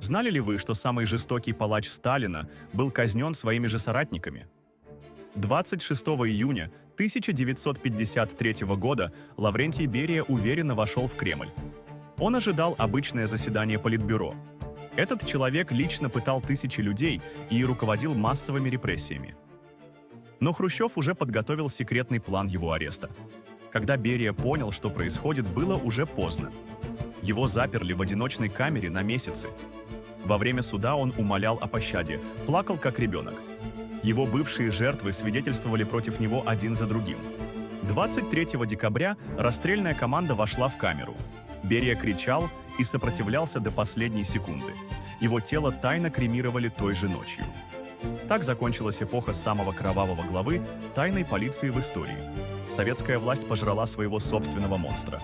Знали ли вы, что самый жестокий палач Сталина был казнен своими же соратниками? 26 июня 1953 года Лаврентий Берия уверенно вошел в Кремль. Он ожидал обычное заседание Политбюро. Этот человек лично пытал тысячи людей и руководил массовыми репрессиями. Но Хрущев уже подготовил секретный план его ареста. Когда Берия понял, что происходит, было уже поздно. Его заперли в одиночной камере на месяцы. Во время суда он умолял о пощаде, плакал как ребенок. Его бывшие жертвы свидетельствовали против него один за другим. 23 декабря расстрельная команда вошла в камеру. Берия кричал и сопротивлялся до последней секунды. Его тело тайно кремировали той же ночью. Так закончилась эпоха самого кровавого главы тайной полиции в истории. Советская власть пожрала своего собственного монстра.